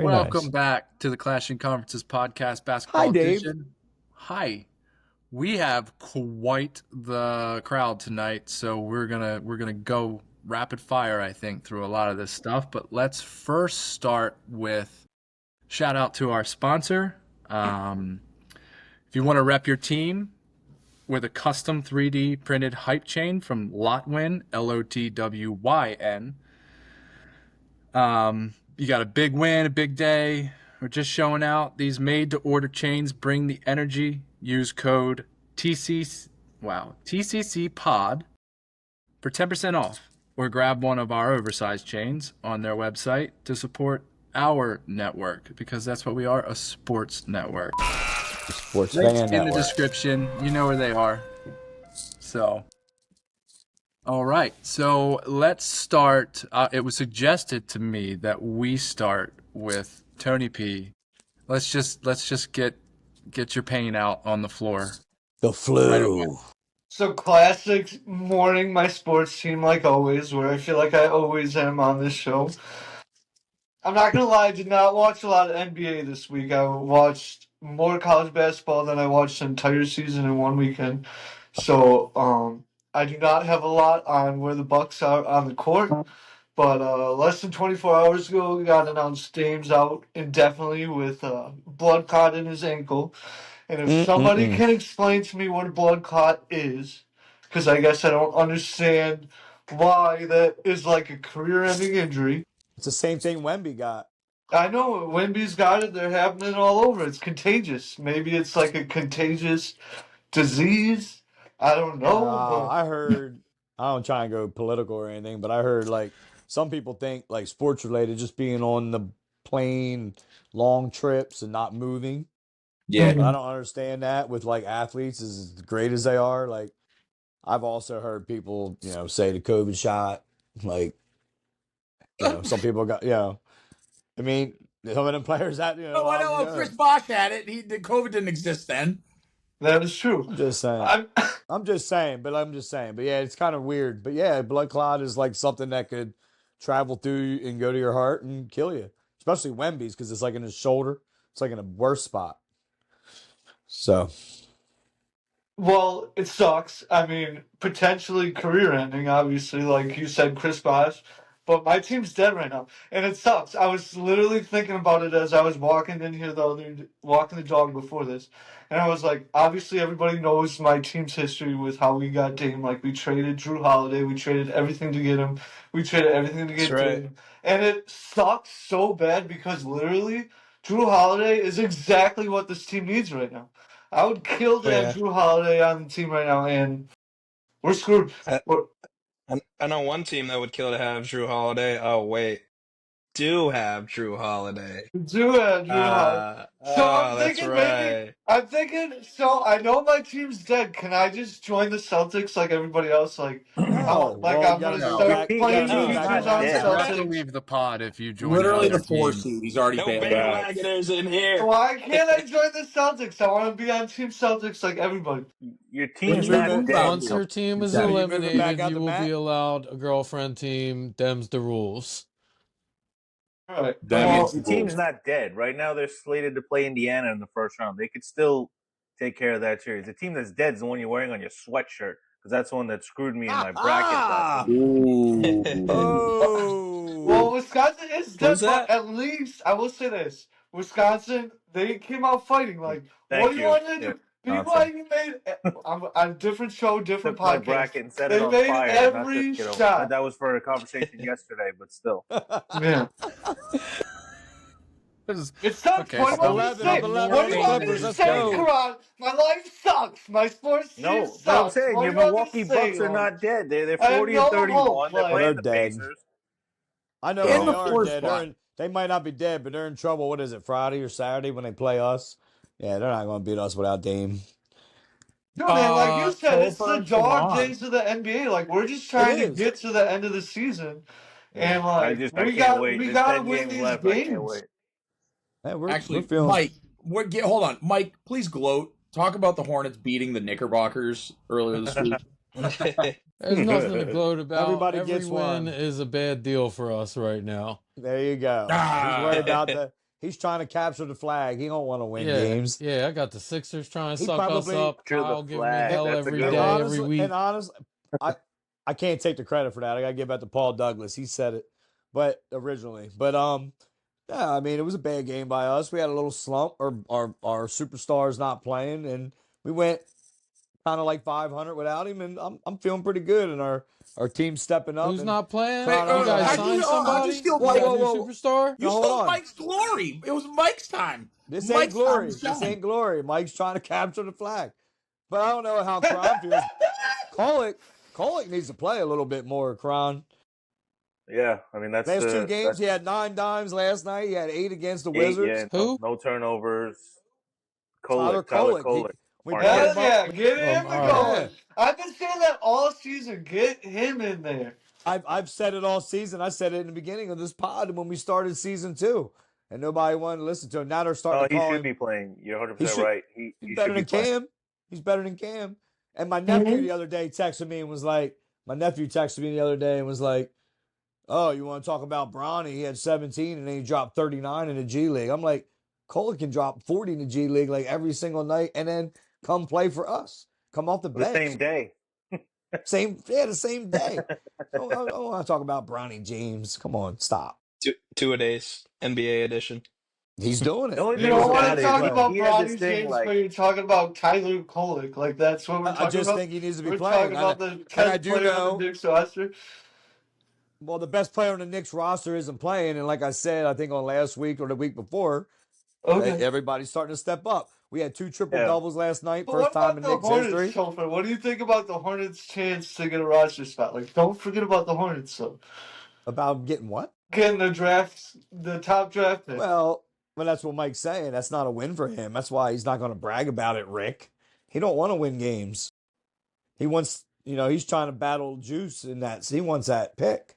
Welcome nice. back to the Clashing Conferences podcast, Hi, basketball Dave. edition. Hi. We have quite the crowd tonight, so we're gonna go rapid fire, I think, through a lot of this stuff. But let's first start with shout out to our sponsor. If you want to rep your team with a custom 3D printed hype chain from Lotwyn, Lotwyn. You got a big win, a big day. We're just showing out. These made-to-order chains bring the energy. Use code TCC Pod for 10% off, or grab one of our oversized chains on their website to support our network, because that's what we are, a sports network. Sports Links fan in the network. description. You know where they are. So, all right. So let's start. It was suggested to me that we start with Tony P. Let's just get your pain out on the floor. The flu. So classic morning my sports team like always, where I feel like I always am on this show. I'm not gonna lie, I did not watch a lot of NBA this week. I watched more college basketball than I watched the entire season in one weekend. So I do not have a lot on where the Bucks are on the court. But less than 24 hours ago, we got announced Dame's out indefinitely with blood clot in his ankle. And if somebody can explain to me what a blood clot is, because I guess I don't understand why that is like a career-ending injury. It's the same thing Wemby got. I know Wemby's got it. They're happening all over. It's contagious. Maybe it's like a contagious disease. I don't know. I heard, I don't try and go political or anything, but I heard like some people think like sports related, just being on the plane, long trips and not moving. Yeah. But I don't understand that with like athletes as great as they are. Like I've also heard people, say the COVID shot, like, some people got, I mean, some of them players that, Oh, I know. Chris Bosh had it. The COVID didn't exist then. That is true. I'm just saying. I'm just saying. But yeah, it's kind of weird. But yeah, blood clot is like something that could travel through and go to your heart and kill you. Especially Wemby's, because it's like in his shoulder. It's like in a worse spot. So. Well, it sucks. I mean, potentially career-ending, obviously, like you said, Chris Bosh. But my team's dead right now, and it sucks. I was literally thinking about it as I was walking in here walking the dog before this, and I was like, obviously everybody knows my team's history with how we got Dame. Like, we traded Drew Holiday, we traded everything to get him, we traded everything to get Dame, and it sucks so bad because literally Drew Holiday is exactly what this team needs right now. I would kill to have Drew Holiday on the team right now, and we're screwed. I know one team that would kill to have Drew Holiday. Oh, wait. Do have Drew Holiday. Do have Drew Holiday. So I'm that's thinking right. so I know my team's dead. Can I just join the Celtics like everybody else? Like, I'm going to start playing futures on You have to Celtics. leave the pod if you join. Literally the the 4 seed. He's already No bailed out. bandwagoners in here. Why can't I join the Celtics? I want to be on Team Celtics like everybody. Your team's not dead. Once your team is eliminated, you will be allowed a girlfriend team. Them's the rules. All right. Your team's not dead. Right now, they're slated to play Indiana in the first round. They could still take care of that series. The team that's dead is the one you're wearing on your sweatshirt, because that's the one that screwed me in my bracket last week. Well, Wisconsin is dead, but at least I will say this: Wisconsin, they came out fighting. Like, what do you want to do? BYU made a different show, different Took my podcast. bracket and set They it on made fire. every shot. That was for a conversation yesterday, but still. Yeah. It's tough. Okay, What do you want me to say? What do you want me to say, Karan? My life sucks. My sports team sucks. No, I'm saying your Milwaukee Bucks are not dead. They're 40 and 31. They're playing the Pacers. I know they are dead. They might not be dead, but they're in trouble. What is it, Friday or Saturday when they play us? Yeah, they're not going to beat us without Dame. No, man, like you said, it's the dog days of the NBA. Like, we're just trying to get to the end of the season. And, like, we got to win these games. Actually, Mike, hold on. Mike, please gloat. Talk about the Hornets beating the Knickerbockers earlier this week. There's nothing to gloat about. Everybody Every gets win one. is a bad deal for us right now. There you go. He's trying to capture the flag. He don't want to win Yeah, games. yeah. I got the Sixers trying to He suck us probably up. Capture the Kyle giving me flag. hell That's a every good day, one. every week. honestly, I can't take the credit for that. I gotta give that to Paul Douglas. He said it, but originally, yeah. I mean, it was a bad game by us. We had a little slump. Our superstars not playing, and we went kind of like 500 without him. And I'm feeling pretty good, and our team's stepping up Who's and not playing? trying You guys to. signed How'd you somebody? steal You Whoa, got Mike? a whoa, new whoa! superstar? You No, hold stole on. Mike's glory. It was Mike's time. This ain't Mike's time glory. to This shine. ain't glory. Mike's trying to capture the flag, but I don't know how Kron feels. Kolick needs to play a little bit more. Kron. Yeah, I mean that's Last two the games, that's he had 9 dimes last night. He had 8 against the 8. Yeah, Wizards. no, Who? no turnovers. Tyler Tyler Kolick. Kolek, We brought Marquette. Hell him up. yeah, get him All right. Yeah, going. I've been saying that all season. Get him in there. I've said it all season. I said it in the beginning of this pod when we started season 2, and nobody wanted to listen to him. Now they're starting No, to he call should him. be playing. You're 100 He percent should. right. He's He better should be than playing. Cam. He's better than Cam. And my nephew Mhm. the other day texted me and was like, my nephew texted me the other day and was like, "Oh, you want to talk about Bronny? He had 17 and then he dropped 39 in the G League." I'm like, Cole can drop 40 in the G League like every single night and then come play for us. Come off the The bench. same day. The same day. I don't want to talk about Bronny James. Come on, stop. Two-a-days NBA edition. He's doing The it. only You thing He's don't with a want that to NBA is talk player. about he had this Bronny thing James, like, but you're talking about Tyler Kolek. Like that's what we're I talking just about. think he needs to be We're playing. talking about the And I 10th do player on the know, Knicks roster. well, the best player on the Knicks roster isn't playing. And like I said, I think on last week or the week before, Okay. everybody's starting to step up. We had 2 triple yeah, doubles last night, But what first time about in the Knicks Hornets, history. Chauffeur? What do you think about the Hornets' chance to get a roster spot? Like, don't forget about the Hornets, though. About getting what? Getting the draft, the top draft pick. Well, that's what Mike's saying. That's not a win for him. That's why he's not going to brag about it, Rick. He don't want to win games. He wants, he's trying to battle Juice in that. So he wants that pick.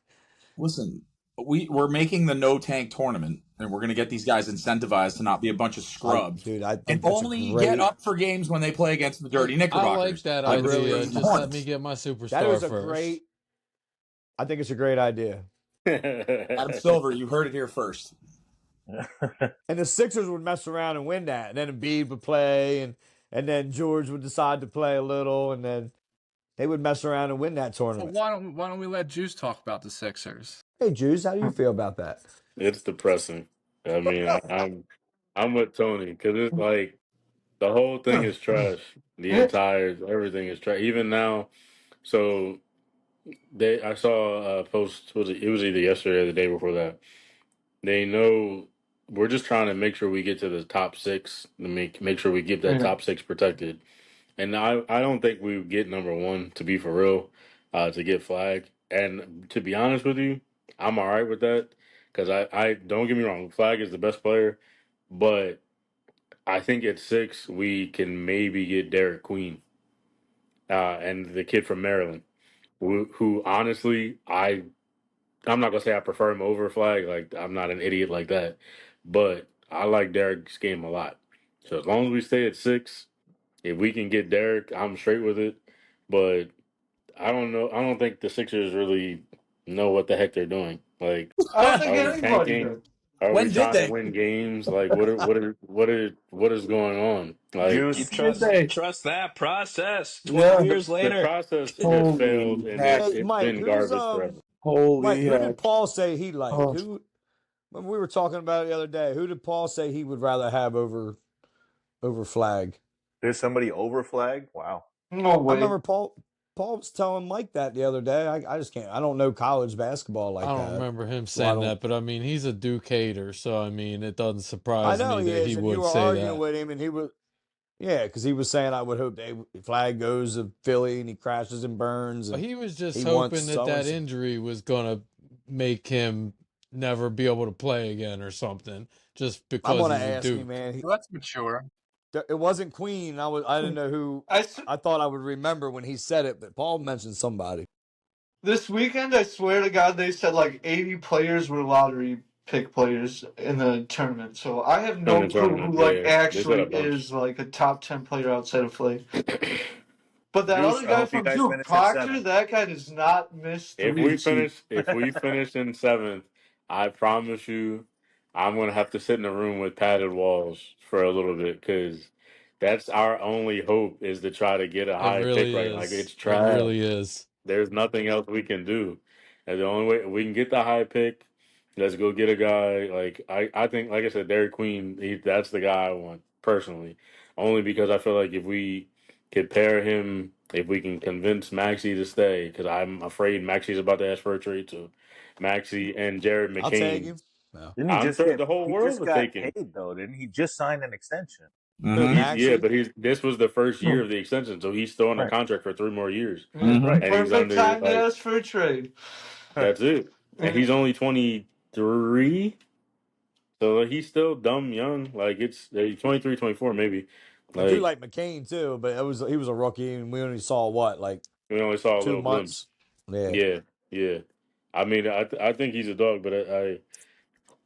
Listen, we're making the no tank tournament, and we're going to get these guys incentivized to not be a bunch of scrubs, I think and that's a only great. get up for games when they play against the dirty I Knickerbockers. like that I like the really- idea. Sixers and Just let Hornets. me get my That superstar is a first. great. I think it's a great idea. Adam Silver, you heard it here first. And the Sixers would mess around and win that. And then Embiid would play, and then George would decide to play a little, and then they would mess around and win that So tournament. why don't we let Juice talk about the Sixers? Hey, Juice, how do you feel about that? It's depressing. I mean, I'm with Tony because it's like the whole thing is trash. The entire everything is trash. Even now, so I saw a post. It was either yesterday or the day before that. They know we're just trying to make sure we get to the top 6 to make sure we keep that top 6 protected. And I don't think we would get number 1 to be for real, to get flagged. And to be honest with you, I'm all right with that because I don't get me wrong, Flag is the best player, but I think at 6 we can maybe get Derek Queen, and the kid from Maryland, who honestly I'm not gonna say I prefer him over Flag. Like I'm not an idiot like that, but I like Derek's game a lot. So as long as we stay at 6, if we can get Derek, I'm straight with it. But I don't know. I don't think the Sixers really know what the heck they're doing. Like, I don't think are we anybody tanking? did. Are When we did trying to they? win games? Like, what is going on? Like, You Juice. Did they? trust that process. 12 Yeah. years the later. process has failed, Holy and heck. Hey, it's Mike, been garbage forever. Mike, Holy who did heck. Paul say he liked? Oh. Who when we were talking about it the other day, who did Paul say he would rather have over Flag? there's somebody over Flag. Wow. No I way. remember Paul was telling Mike that the other day. I just can't. I don't know college basketball like I that. don't remember him So I saying don't- that, but I mean, he's a Duke hater, so I mean, it doesn't I surprise know me he that he is, and you would were say arguing that. with him, and he was, yeah, because he was saying I would hope Flag goes to Philly and he crashes and burns. But And he was just he hoping wants that that so-and-so. injury was gonna make him never be able to play again or something, just I'm because gonna he's a ask him, Duke. man. Well, that's mature. It wasn't Queen. I didn't know who. I thought I would remember when he said it, but Paul mentioned somebody. This weekend, I swear to God, they said like 80 players were lottery pick players in the tournament. So I have In no the clue who tournament, like yeah, they said actually a bunch. is like a top 10 player outside of Flay. But that Juice, other I guy hope you from guys Duke, finish at Proctor, 7. that guy does not miss threes. If we finish in 7th, I promise you, I'm gonna have to sit in a room with padded walls for a little bit because that's our only hope is to try to get a It high pick really right. Like it's is. It trash. really is. There's nothing else we can do. And the only way we can get the high pick, let's go get a guy. Like I think, like I said, Derek Queen. That's the guy I want personally. Only because I feel like if we could pair him, if we can convince Maxi to stay, because I'm afraid Maxi's about to ask for a trade too. Maxi and Jared I'll take McCain. him. No. Didn't he I'm just sure get? the whole He world just would got take him. paid though, didn't he? Just signed an extension. Who, Mm-hmm. Yeah, Maxie? but this was the first year Hmm. of the extension, so he's still under Right. contract for 3 more years, Yeah, Mm-hmm. Right. and he's perfect under time to like ask for a trade. that's it, and Yeah. he's only 23, so like, he's still dumb young. Like it's 23, 24 maybe. I do Like like McCain too, but he was a rookie, and we only saw what, like we only saw a two little glimpse. months. Yeah. Yeah, yeah. I mean, I think he's a dog, but I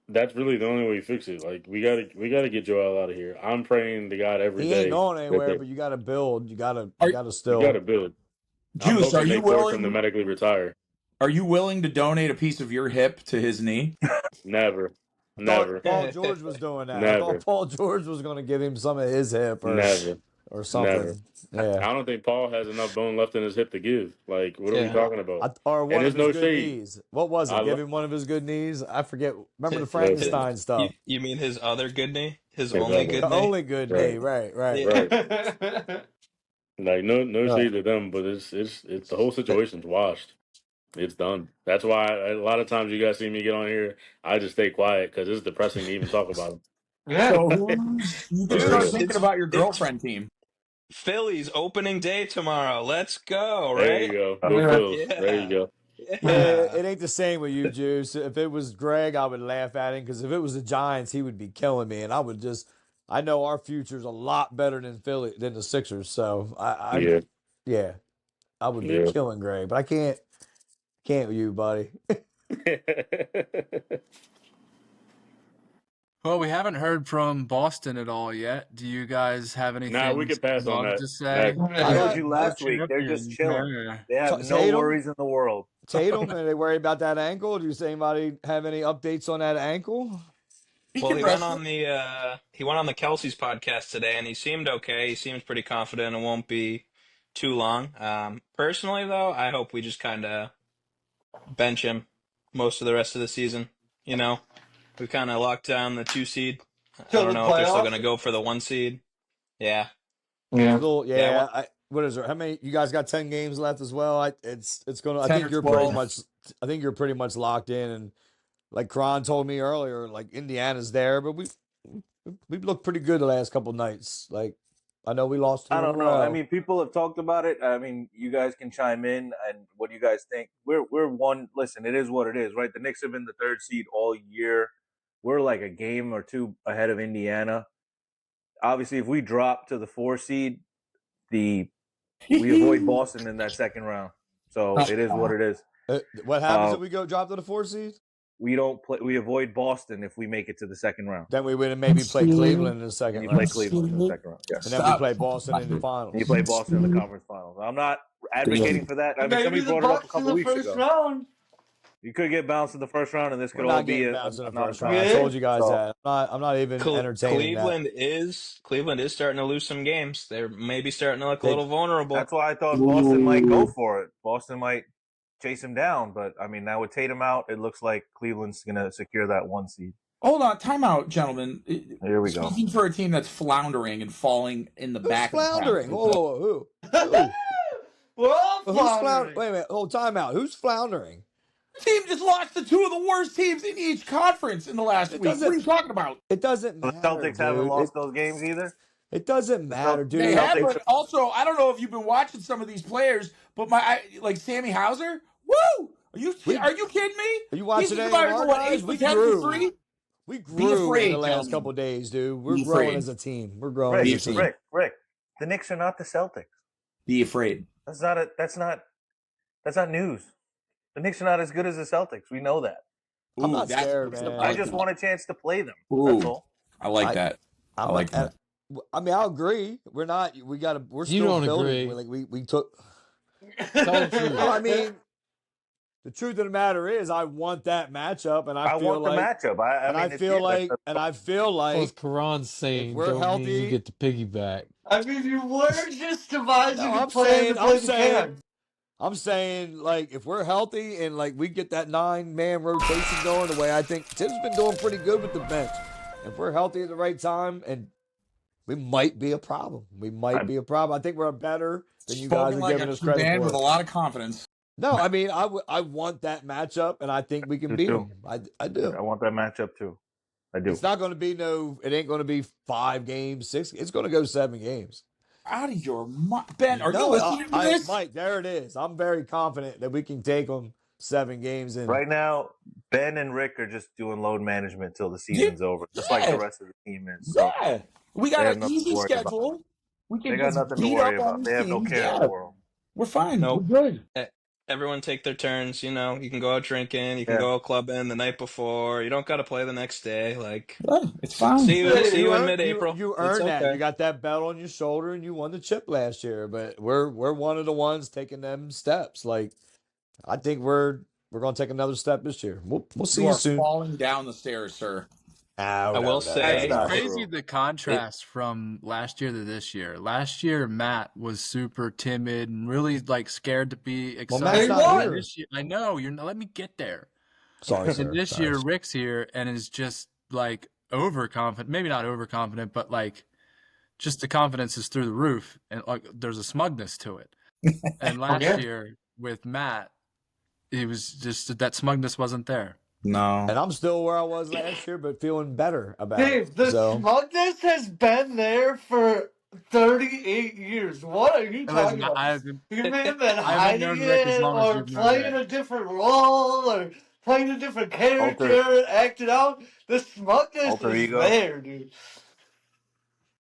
that's really the only way you fix it. Like we gotta get Joel out of here. I'm praying to God every He ain't day going that anywhere, but you got to build. You got to we gotta still. build. I'm Juice, hoping they force him to medically retire. are you willing to donate a piece of your hip to his knee? Never, I thought never, Paul George was doing that. I thought never, Paul George was going to give him some of his hip never, or never. something. Yeah. I don't think Paul has enough bone left in his hip to give. Like, what are we Yeah. talking about? Or And one of there's his no good shade. knees. What was I it? Give love him one of his good knees. I forget. Remember the listen, Frankenstein stuff. You mean his other good knee? His his only other good The knee? only good knee. right, Right. Right. Yeah. right. Like no Uh, shade to them, but it's the whole situation's washed. It's done. That's why a lot of times you guys see me get on here, I just stay quiet because it's depressing to even talk about Yeah. So them. you can For start real. thinking about your It's girlfriend team. Phillies opening day tomorrow. Let's go, There you right? go. Go Yeah. Phils. There you Yeah. go. yeah, Yeah. it ain't the same with you, Juice. If it was Greg, I would laugh at him because if it was the Giants, he would be killing me, and I would just. I know our future's a lot better than Philly than the Sixers, so Yeah. yeah, I would be Yeah. killing Greg, but I can't with you, buddy. Well, we haven't heard from Boston at all yet. Do you guys have Nah, we anything could pass on love that. to say? Next. I I told got you World last week. They're just champions. chilling. Yeah. They have no Tatum. worries in the world. Tatum, are they worried about that ankle? Do you say anybody have any updates on that ankle? He Well, can he went wrestle. on the Kelsey's podcast today, and he seemed okay. He seems pretty confident it won't be too long. Personally, though, I hope we just kind of bench him most of the rest of the season. You know, we've kind of locked down the 2 seed. I Till don't the know if they're still going playoffs. to go for the 1 seed. Yeah, Yeah. Still, yeah. yeah. What is there? How many? You guys got 10 games left as well. It's gonna. I 10 think or you're pretty 12. much. I think you're pretty much locked in. And like Kron told me earlier, like Indiana's there, but we've looked pretty good the last couple nights. Like I know we lost two I in a don't know. I row. mean, people have talked about it. I mean, you guys can chime in and what do you guys think? We're one. Listen, it is what it is, right? The Knicks have been the third seed all year. We're like a game or two ahead of Indiana. Obviously, if we drop to the 4 seed, we avoid Boston in that second round. So it is what it is. What happens Uh, if we go drop to the 4 seed? We don't play. We avoid Boston if we make it to the second round, Then we would maybe play Cleveland in the second and you play round, Cleveland in the second round. and Yes, then we Stop. play Boston in the and finals. you play Boston in the conference finals. I'm not advocating for that. I mean, Maybe somebody the brought it up a Bucks in couple the weeks first ago. round. You could get bounced in the first round, and this We're could all not be getting a bounced in the another first round. I Yeah. told you guys So, that. I'm not even entertaining that. Cleveland is starting to lose some games. They're maybe starting to look a They, little vulnerable. that's why I thought Boston might go for it. Boston might chase him down, but I mean, now with Tatum out, it looks like Cleveland's going to secure that 1 seed. Hold on, time out, gentlemen. Here we go. Speaking for a team that's floundering and falling in the who's back floundering? of the pack. Whoa, who? We're all Who's floundering. floundering? Wait a minute. Hold time out. Who's floundering? The team just lost to two of the worst teams in each conference in the last It week. What are you doesn't. talking about? It doesn't The matter, Celtics haven't dude. lost those games either. It doesn't matter, They They dude. have, Celtics- but also I don't know if you've been watching some of these players, but like Sammy Hauser. Woo! Are you kidding me? Are you watching He's any of about to our go guys? 8 We for 10 grew. for 3. We grew afraid, in the last gentlemen. couple of days, dude. We're Be growing afraid. as a team. We're growing as a Rick, team. Rick, the Knicks are not the Celtics. Be afraid. That's not news. The Knicks are not as good as the Celtics. We know that. I'm not that's- scared, that's man. I just want a chance to play them. Ooh. That's all. I like I- that. I like that. I mean, I'll agree. We're not. We got to. We're You still don't building. agree. Like we took. Tell the truth. Well, I mean, the truth of the matter is, I want that matchup, and I feel want the like, matchup. I feel Well, like, if Karan's if sane, we're don't mean you healthy. get to piggyback. I mean, you were just devising No, a I'm plan saying, to play the can. I'm saying, like, if we're healthy and like we get that 9-man rotation going the way I think Tim's been doing pretty good with the bench. If we're healthy at the right time, and we might be a problem. I think we're better than you guys Spoken are like giving a us true credit man with for. a lot of confidence. No, I mean, I want that matchup, and I think we can beat them. I do. I want that matchup too. I do. It's not going to be it ain't going to be 5 games, 6. It's going to go 7 games. Out of your mind. Ben, are you No, listening to this? Mike, there it is. I'm very confident that we can take them 7 games in. Right now, Ben and Rick are just doing load management till the season's over, just like the rest of the team is. So we they got have an nothing to easy worry about. schedule. We They can got just nothing to beat worry up on about. these They have no teams. care in the world. We're fine. Nope. We're good. Everyone take their turns. You know, you can go out drinking, you can go out clubbing the night before. You don't got to play the next day. Like, it's fine. See you in mid-April. You earned that. You got that belt on your shoulder, and you won the chip last year. But we're one of the ones taking them steps. Like, I think we're going to take another step this year. We'll see you soon. Falling down the stairs, sir. I will say, it's crazy the contrast from last year to this year. Last year, Matt was super timid and really like scared to be excited. This year, I know you're not. Let me get there. Sorry, sir. And this year, Rick's here and is just like overconfident. Maybe not overconfident, but like just the confidence is through the roof, and like there's a smugness to it. And last year with Matt, he was just that smugness wasn't there. No. And I'm still where I was last year, but feeling better about it. Dave, the smugness has been there for 38 years. What are you talking about? You may have been hiding it or playing a different role or playing a different character, acting out. The smugness is there, dude.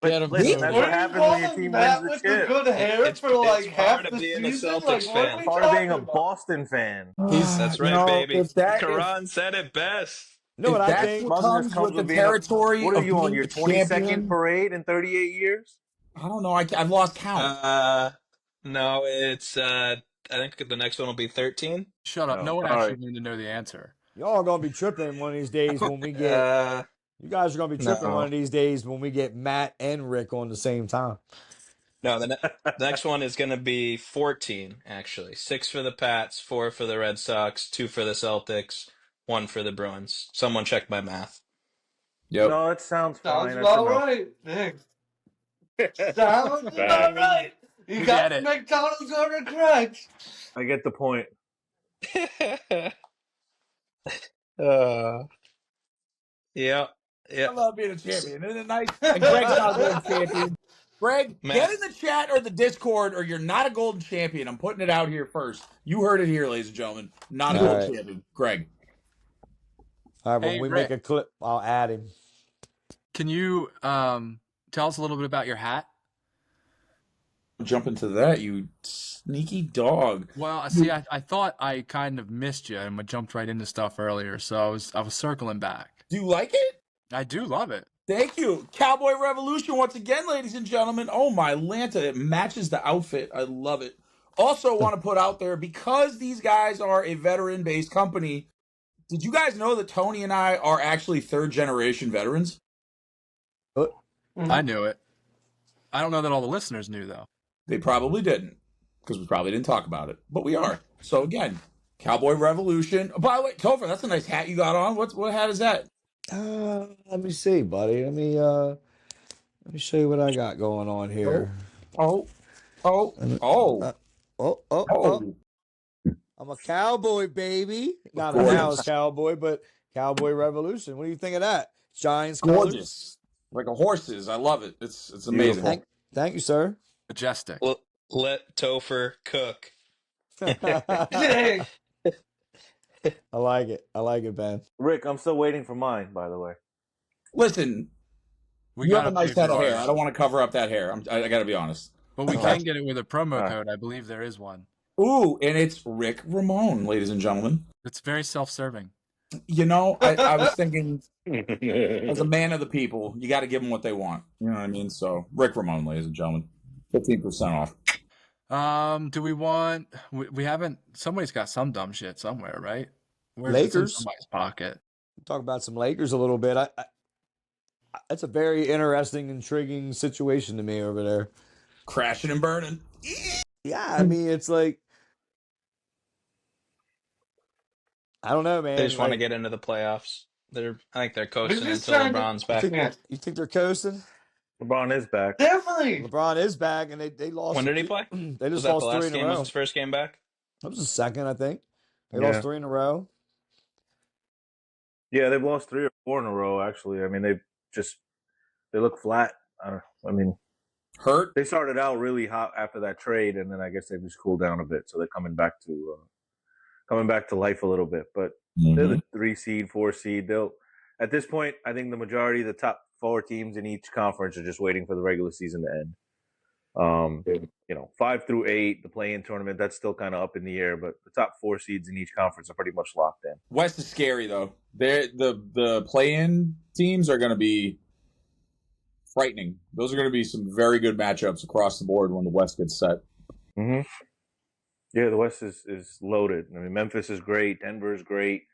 But listen, that's what happens when your team wins the chip. Good hair for like half the being season. a Celtics Like, fan. what Part of being a Boston fan. That's right, baby. Karan said it best. No, and I think smugness comes with the territory. What are you on your 22nd parade in 38 years? I don't know. I've lost count. No, it's I think the next one will be 13. Shut up. No one actually needs to know the answer. Y'all are gonna be tripping one of these days when we get. You guys are gonna be tripping one of these days when we get Matt and Rick on the same time. No, the next one is going to be 14, actually. 6 for the Pats, 4 for the Red Sox, 2 for the Celtics, 1 for the Bruins. Someone check my math. Yep. No, it sounds fine. Sounds about right. Sounds about right. You got the McDonald's order correct. I get the point. Yeah. I love being a champion. Isn't it nice? And Greg's not a golden champion. Greg, get in the chat or the Discord, or you're not a golden champion. I'm putting it out here first. You heard it here, ladies and gentlemen. Not a golden champion. Greg. All right, when we make a clip, I'll add him. Can you tell us a little bit about your hat? Jump into that, you sneaky dog. Well, see, I thought I kind of missed you, and I jumped right into stuff earlier, so I was circling back. Do you like it? I do love it. Thank you. Cowboy Revolution once again, ladies and gentlemen. Oh, my Lanta. It matches the outfit. I love it. Also want to put out there, because these guys are a veteran-based company, did you guys know that Tony and I are actually third-generation veterans? I knew it. I don't know that all the listeners knew, though. They probably didn't, because we probably didn't talk about it. But we are. So, again, Cowboy Revolution. Oh, by the way, Topher, that's a nice hat you got on. What hat is that? Let me see, buddy. Let me show you what I got going on here. Oh. I'm a cowboy, baby. Not a Dallas cowboy, but Cowboy Revolution. What do you think of that? Giants gorgeous. Colors. Like a horse's. I love it. It's amazing. Thank you, sir. Majestic. Well, let Topher cook. I like it. I like it, Ben. Rick, I'm still waiting for mine, by the way. Listen, you have a nice head of hair. I don't want to cover up that hair. I got to be honest. But we can get it with a promo code. I believe there is one. Ooh, and it's Rick Ramone, ladies and gentlemen. It's very self-serving. You know, I was thinking, as a man of the people, you got to give them what they want. You know what I mean? So, Rick Ramone, ladies and gentlemen, 15% off. Do we want? We haven't. Somebody's got some dumb shit somewhere, right? Where's it's in Lakers. somebody's pocket? Talk about some Lakers a little bit. That's a very interesting, intriguing situation to me over there. Crashing and burning. Yeah, I mean, it's like I don't know, They man. just want to Like, get into the playoffs. I think they're They're coasting just until trying to. LeBron's back. you think they're coasting? LeBron is back. Definitely. LeBron is back, and they lost. When did he play? They Was just that the lost three last in a game? Was row. his first game back? That was the second, I think. They Yeah. lost three in a row. Yeah, they've lost 3 or 4 in a row. Actually, I mean they look flat. I mean, Hurt. they started out really hot after that trade, and then I guess they've just cooled down a bit. So they're coming back to life a little bit. But they're the 3 seed, 4 seed. They'll at this point, I think the majority of the top 4 teams in each conference are just waiting for the regular season to end. 5 through 8, the play-in tournament, that's still kind of up in the air, but the top 4 seeds in each conference are pretty much locked in. West is scary though. The play-in teams are going to be frightening. Those are going to be some very good matchups across the board when the West gets set. Mm-hmm. Yeah, the West is loaded. I mean, Memphis is great. Denver is great.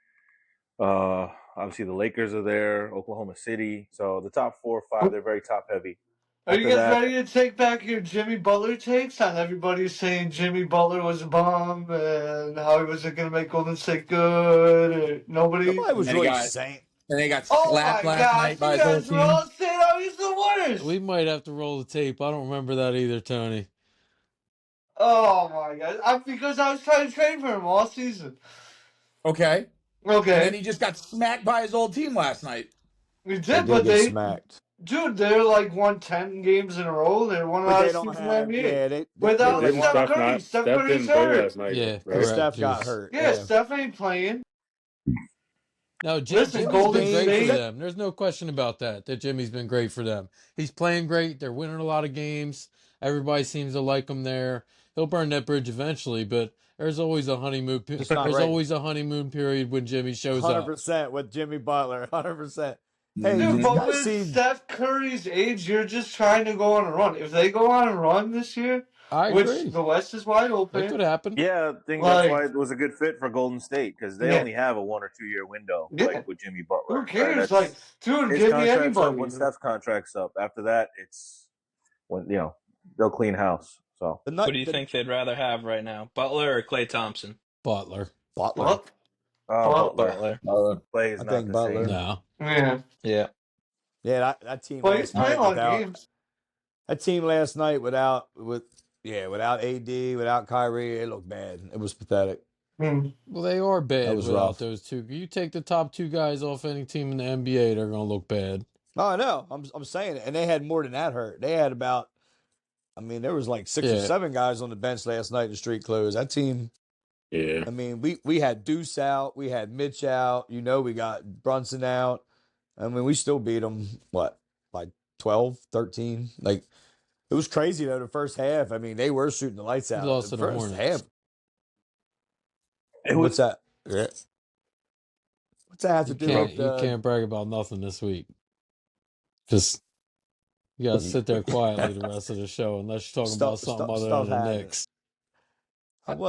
Obviously, the Lakers are there. Oklahoma City. So the top 4 or 5, they're very top heavy. Are you guys ready to take back your Jimmy Butler takes on everybody saying Jimmy Butler was a bomb and how he wasn't going to make Golden State good? Or nobody was really saying. And they got slapped last night by his whole team. All saying how he's the worst. We might have to roll the tape. I don't remember that either, Tony. Oh my god! Because I was trying to trade for him all season. Okay. And then he just got smacked by his old team last night. We did, but they smacked. Dude, they're like won 10 games in a row. They're one of the last teams in the NBA. Yeah, without Steph Curry. Steph Curry's hurt. Yeah, Steph got hurt. Yeah, Steph ain't playing. No, Jimmy's been Golden great State. for them. There's no question about that Jimmy's been great for them. He's playing great. They're winning a lot of games. Everybody seems to like him there. He'll burn that bridge eventually, but there's always a honeymoon. There's always a honeymoon period when Jimmy shows 100% with Jimmy Butler. 100%. Hey, dude, but with Steph Curry's age, you're just trying to go on a run. If they go on a run this year, which the West is wide open, that could happen. Yeah, I think that's why it was a good fit for Golden State because they only have a 1 or 2 year window, like with Jimmy Butler. Who cares? Right? Dude, his give me contract's anybody. up when Steph's contract's up. After that, it's when they'll clean house. So, who do you think they'd rather have right now, Butler or Klay Thompson? Butler. Butler. Butler. Klay is not the same. No. Yeah. Yeah, that team. But he's playing on games. That team last night without AD, without Kyrie, it looked bad. It was pathetic. Well, they are bad without rough. those two. You take the top 2 guys off any team in the NBA, they're going to look bad. Oh, I know. I'm saying it. And they had more than that hurt. They had about, there was like 6 or 7 guys on the bench last night in street clothes. That team. Yeah. We had Deuce out. We had Mitch out. We got Brunson out. We still beat them, by 12, 13? Like, it was crazy, though, the first half. They were shooting the lights out. Lost the to the first Hornets. half. What's that? Yeah. What's that have to do with... You can't brag about nothing this week. Just, you got to sit there quietly the rest of the show unless you're talking about something other than the Knicks.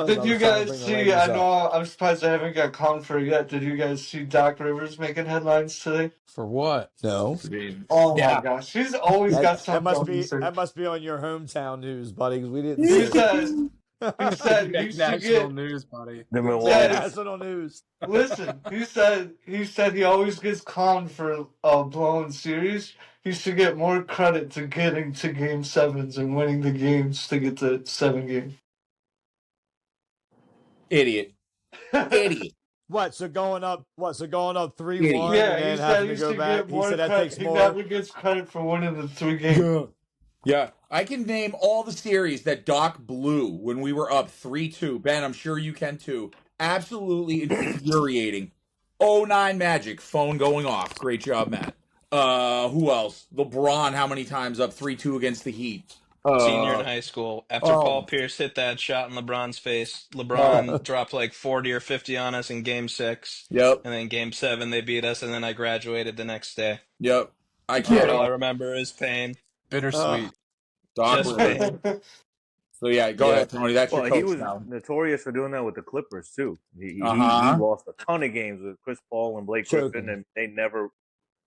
Did you guys see? I know I'm surprised I haven't got called for it yet. Did you guys see Doc Rivers making headlines today? For what? No. Oh my gosh, he's always got something. That must be on your hometown news, buddy. Because we didn't. He said you should national get news, buddy. National news. Listen, he said he always gets clowned for a blown series. He should get more credit to getting to game 7s and winning the games to get to 7 games. Idiot. What? So going up 3-1. Yeah, and he then said having he to go should back. get more He said that credit. takes He more. never gets credit for winning the 3 games. Yeah, I can name all the series that Doc blew when we were up 3-2. Ben, I'm sure you can too. Absolutely infuriating. 09 Magic, phone going off. Great job, Matt. Who else? LeBron, how many times up 3-2 against the Heat? Senior in high school. After Paul Pierce hit that shot in LeBron's face, LeBron dropped like 40 or 50 on us in game 6. Yep. And then game 7, they beat us, and then I graduated the next day. Yep. I can't. All I remember is pain. Bittersweet. Doc Just was So yeah, go Yeah. ahead, Tony. That's Well, your he coach was now. notorious for doing that with the Clippers too. Uh He huh. lost a ton of games with Chris Paul and Blake Griffin, Choking. and they never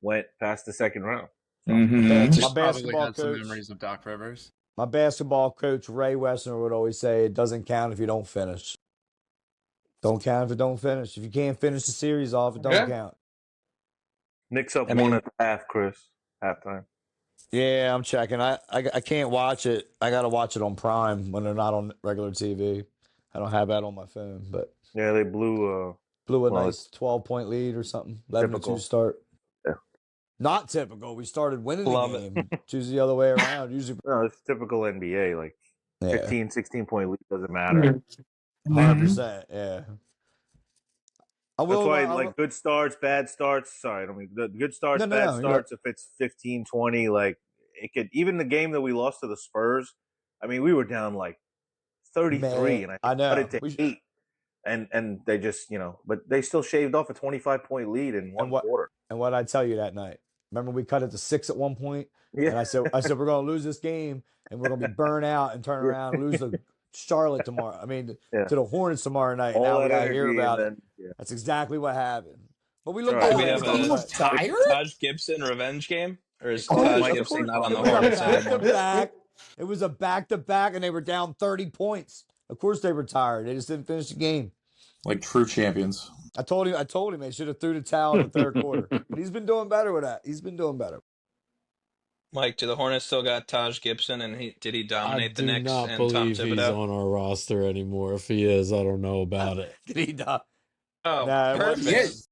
went past the second round. So Mm-hmm. My Probably basketball had some coach, memories of Doc Rivers. my basketball coach Ray Wessner would always say, "It doesn't count if you don't finish. Don't count if you don't finish. If you can't finish the series off, it don't Yeah. count." Knicks up I one mean, at the half, Chris. Halftime. Yeah, I'm checking. I can't watch it. I got to watch it on Prime when they're not on regular TV. I don't have that on my phone, but Yeah, they blew. blew a Well, nice 12-point lead or something. 11-2 typical. start. Yeah. Not typical. We started winning the Love it. game. It's usually the other way around. Usually, No, it's typical NBA. Like yeah, 15, 16-point lead doesn't matter. Mm-hmm. 100%. Yeah. I That's will. why, like, good starts, bad starts. Sorry, I don't mean the good starts, bad No. starts. If it's 15, 20, like, it could, even the game that we lost to the Spurs, I mean, we were down like 33, Man, and I I think cut know. it to 8. And they just, but they still shaved off a 25-point lead in one quarter. And what I tell you that night. Remember, we cut it to 6 at one point, Yeah. and I said we're going to lose this game, and we're going to be burnt out and turn around and lose to Charlotte tomorrow. I mean, Yeah. to the Hornets tomorrow night. All Now we that got to hear energy, about and it. then, yeah. That's exactly what happened. But we looked Right. good. we We have looked a good. tired? Taj Gibson revenge game, or is Oh, Taj Mike, Gibson of not on the It was a Hornets back to anymore? back. It was a back to back, and they were down 30 points. Of course, they were tired. They just didn't finish the game. Like true champions. I told him they should have threw the towel in the third quarter. But he's been doing better with that. He's been doing better. Mike, do the Hornets still got Taj Gibson, and did he I dominate the do Knicks not and Tom believe he's Thibodeau? on our roster anymore. If he is, I don't know about it. Did he not? Oh, Nah, it I think wasn't he perfect. him. is.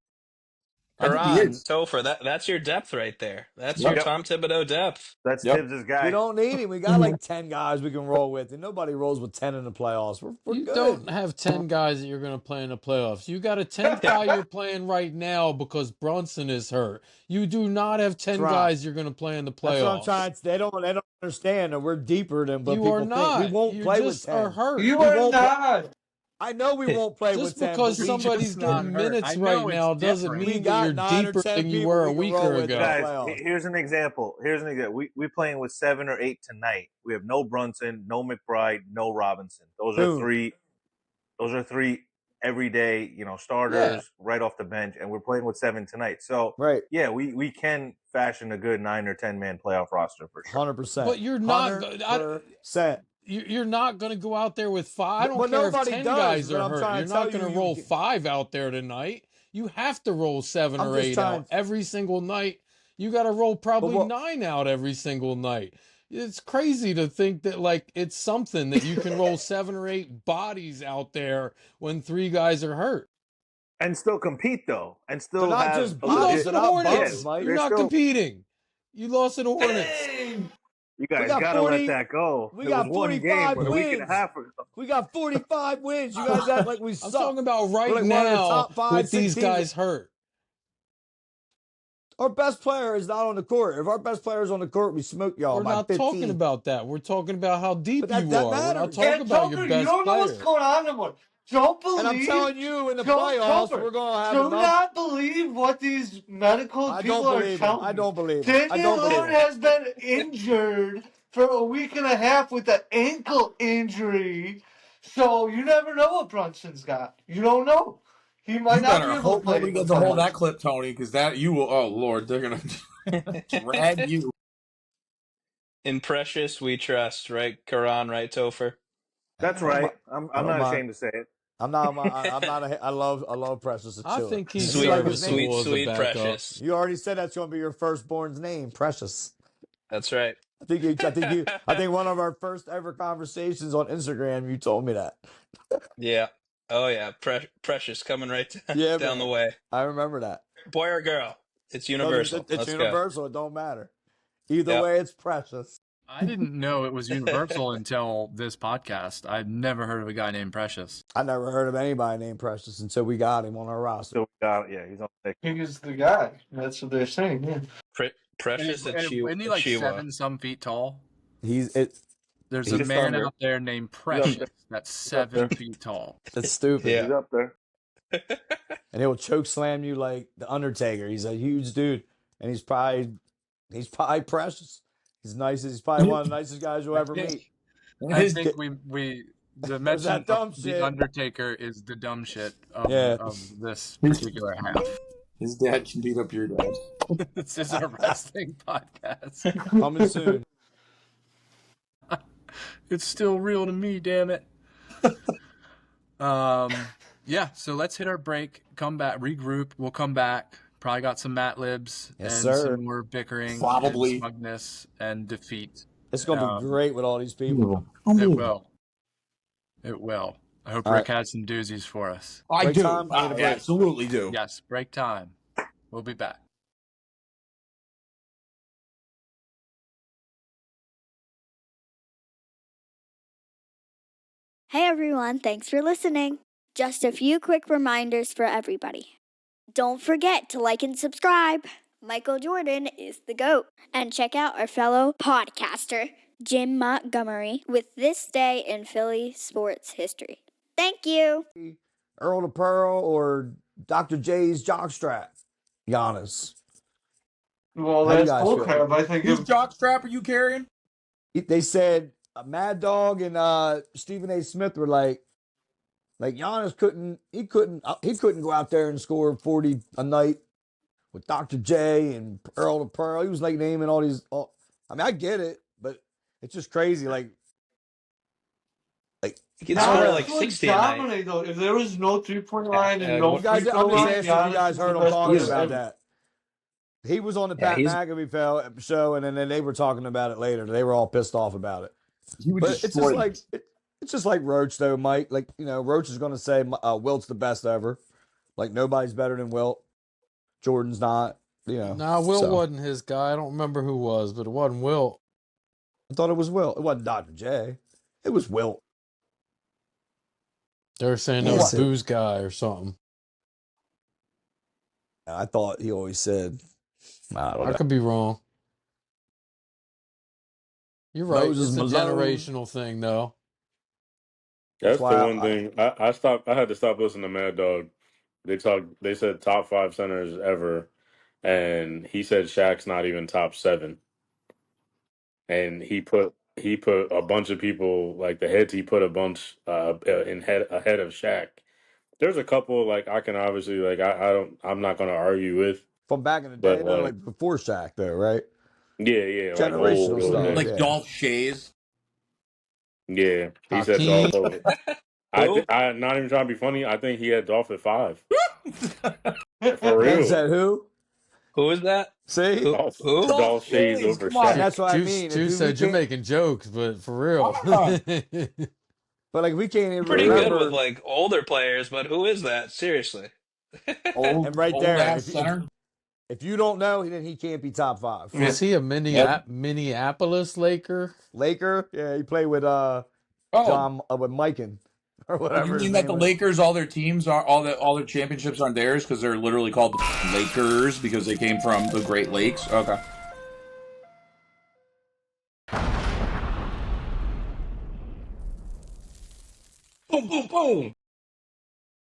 I think he Karan, is. Topher, that's your depth right there. That's Yep. your Tom Thibodeau depth. That's Yep. Tibbs' guy. We don't need him. We got like 10 guys we can roll with, and nobody rolls with 10 in the playoffs. We're You good. don't have 10 guys that you're going to play in the playoffs. You got a 10th guy you're playing right now because Brunson is hurt. You do not have 10 Right. guys you're going to play in the That's what I'm playoffs. trying to. They don't understand that we're deeper than what You people are not. think. We won't You play with just 10. are hurt. You We are won't- not. I know we won't play Just with 10. because but we somebody's just not getting hurt. minutes I know right it's now doesn't different. We mean got that you're 9 or deeper 10 than you people were a we can week roll with ago. in the Guys, playoffs. here's an example. We're playing with 7 or 8 tonight. We have no Brunson, no McBride, no Robinson. Those are Boom. three. Those are 3 everyday, starters right off the bench, and we're playing with 7 tonight. So Right. yeah, we can fashion a good 9 or 10 man playoff roster for sure. 100%. But you're not. 100%. You're not going to go out there with 5. I don't Well, care if nobody 10 does, guys but are I'm hurt. trying to You're tell not going you, to roll you- 5 out there tonight. You have to roll 7 I'm or just 8 trying- out every single night. You got to roll probably what- 9 out every single night. It's crazy to think that like it's something that you can roll 7 or 8 bodies out there when 3 guys are hurt. And still compete though, and still They're not have just a You bodies, lost legit- to they're the not Hornets. bums, Mike. You're They're not still- competing. You lost to the Hornets. Dang. You guys got gotta 40 let that go. we It got was one 45 game, but a week and a wins. half ago. We got 45 wins. You guys act like we I'm suck. talking about right We're like one of the now top 5, with 6 these teams. guys hurt. Our best player is not on the court. If our best player is on the court, we smoke y'all We're by not 15. talking about that. We're talking about how deep But that you are. We're matters. not talking And about Topher, your you best don't know player. what's going on anymore. Don't believe. And I'm telling you, in the Don't- playoffs, Topher, we're going to have do enough. not believe what these medical I people don't are believe him. telling I you. don't believe him. I Damian don't believe Lillard him. has been injured for a week and a half with an ankle injury. So you never know what Brunson's got. You don't know. He might You not better be able hope to play. nobody in the gets a hold of that playoffs. clip, Tony, because that you will. Oh Lord, they're gonna drag you. In Precious, we trust, right? Karan, right, Topher? That's right. I'm I don't not mind. ashamed to say it. I'm not. I love Precious I Achille. think he's Sweet, like his serviceable name. as a sweet backup. Precious. You already said that's going to be your firstborn's name, Precious. That's right. I think one of our first ever conversations on Instagram, you told me that. Yeah. Oh yeah. Precious coming right Yeah, down the man. way. I remember that. Boy or girl? It's universal. It's Let's universal. It don't matter. Either Yep. way, it's Precious. I didn't know it was universal until this podcast. I've never heard of a guy named Precious. I never heard of anybody named Precious until we got him on our roster. So we got he's on the He's the guy. That's what they're saying. Yeah. Precious And isn't he like Achiewa. 7 some feet tall? There's There's He's a just man under. out there named there. Precious that's He's up 7 there. feet tall. It's stupid. Yeah. He's up there. And he'll choke slam you like the Undertaker. He's a huge dude, and he's probably Precious. He's nice. He's probably one of the nicest guys you'll ever meet. I His, think we the Was mention that of dumb the shit? Undertaker is the dumb shit Yeah. of this particular half. his dad can beat up your dad. This is a wrestling podcast. Coming soon. It's still real to me, damn it. Yeah, so let's hit our break, come back, regroup. We'll come back. Probably got some Mat Libs Yes, and sir. some more bickering Probably. and smugness and defeat. It's gonna be great with all these people. It will. It will. I hope All Rick right. has some doozies for us. I Break do. time? I need a I break. absolutely do. Yes, break time. We'll be back. Hey everyone, thanks for listening. Just a few quick reminders for everybody. Don't forget to like and subscribe. Michael Jordan is the GOAT. And check out our fellow podcaster, Jim Montgomery, with This Day in Philly Sports History. Thank you. Earl to Pearl or Dr. J's jockstrap? Giannis. Well, How do you that's guys feel? bullcrap. I think Whose if jockstrap are you carrying? They said Mad Dog and Stephen A. Smith were like Giannis couldn't go out there and score 40 a night with Dr. J and Earl to Pearl. He was like naming all these. I mean, I get it, but it's just crazy. Like He could How score are- like Giannis would 60 a night. dominate though. If there was no 3-point line and Yeah, no what- you guys, free I'm throw just line, asking if you Giannis guys is heard the him best talking player about ever. that. He was on the Yeah, Pat he's- McAfee show, and then they were talking about it later. They were all pissed off about it. He would But it's destroy just like it's just like Roach, though, Mike. Like, you know, Roach is going to say Wilt's the best ever. Like, nobody's better than Wilt. Jordan's not. You know. Nah, Wilt so. wasn't his guy. I don't remember who was, but it wasn't Wilt. I thought it was Wilt. It wasn't Dr. J. It was Wilt. They were saying that Yeah, was so- Boo's guy or something. I thought he always said. I don't I know. could be wrong. You're right. Moses It's a Malone. generational thing, though. That's the why one thing I stopped. I had to stop listening to Mad Dog. They said top 5 centers ever, and he said Shaq's not even top 7. And he put a bunch of people like the heads. He put a bunch ahead of Shaq. There's a couple like I can obviously like I'm not gonna argue with, From back in the but day, no, like before Shaq, though, right? yeah, like Generational old, stuff. yeah. like yeah. Dolph Shays. Yeah, he said Hakeem. Dolph over. I not even trying to be funny. I think he had Dolph at 5 for Ben real. said who? Who is that? See? Who? Dolph, Who? Dolph Shays Shays, over come on. And Shaq. that's what I Juice, mean. Juice we said you're can't- making jokes, but for real. But like we can't even Pretty remember. good with like older players, but who is that? Seriously. Old, And right old there, ass if- center. If you don't know, then he can't be top 5. Was he a Minneapolis Laker? Laker, yeah, he played with John with Mikan or whatever. You his mean that name the was. Lakers, all their teams are all their championships aren't theirs because they're literally called the Lakers because they came from the Great Lakes? Okay. Boom, boom, boom.